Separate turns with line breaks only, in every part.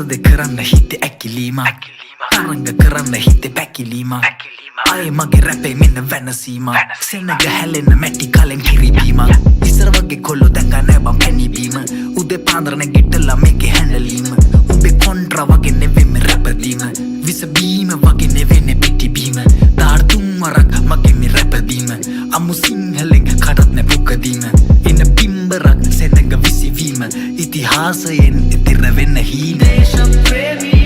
ආසද කරන්න හිතේ ඇකිලීමක් තරංග කරන්න හිතේ පැකිලීමක් ආයේ මගේ රැපේ මෙන්න වෙනසීමක් සෙනග හැලෙන්න මැටි කලෙන් කිරිබීමක් ඉස්සර වගේ කොල්ලෝ දැන් ගන්න බම් පැණිබීම උදේ පාන්දර නැගිටලා මේකේ හැන්ඩලීම උඹේ කොන්ට්‍රා වගේ නෙවෙයි මේ රැපදීම විස බීම වගේ නෙවෙයි පිටිබීම දාර තුන් වරක් මගේ මේ රැපදීම අමු සිංහලෙන් කටත් නැ පුකදීම ඉන්න පිම්බරක් සෙනග විසිවීම ඉතිහාසයෙන් ඉතිර වෙන්න හීන දේශ ප්‍රේමී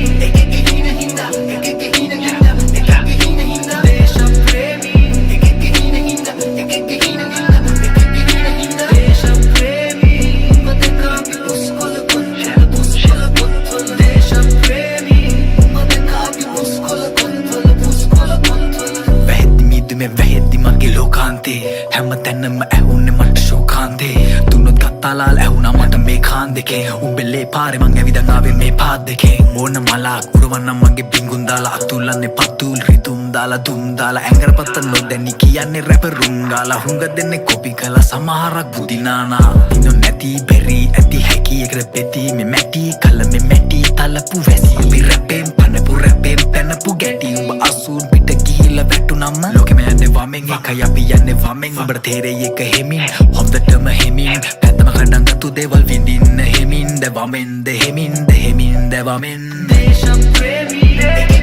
වැහෙද්දි මගේ ලෝකාන්තේ හැම තැනම ඇහුන්නේ මට ශෝකාන්තේ තුනොත් කත්තාලාල් ඇහුණා මට මේ කාන් දෙකේ උඹෙලේ පාරේ මං ඇවිදන් ආවේ මේ පාත් දෙකේ ඕන මලක් උරවන්නම් මගේ බින්ගුන් දාලා අතුල්ලන්නේ පතුල් රිතුම් දාලා දුම් දාලා ඇඟරපත්ත නොදැනි කියන්නේ රැපරුම් ගාලා හුඟ දෙන්නේ කොපි කළා සමහරක් බුදිනානා ඉන්නු නැති බැරි ඇති හැකි එකට පෙති මේ මැටි කල මේ මැටි තලපු වැසි උඹ රැපෙන් පනපු රැපෙන් පැනපු ගැටි උඹ අසුන් පිට ගිහිල්ලා වැටුනම්ම ලෝකෙම යන්නේ වමෙන් එකයි අපි යන්නේ වමෙන් උඹට තේරෙයි එක හෙමින් හොඳටම හෙමින් පැත්තම කඩන් ගත්තු දේවල් විඳින්න හෙමින් ද වමෙන් ද හෙමින් ද හෙමින් ද වමෙන් දේශ ප්‍රේමී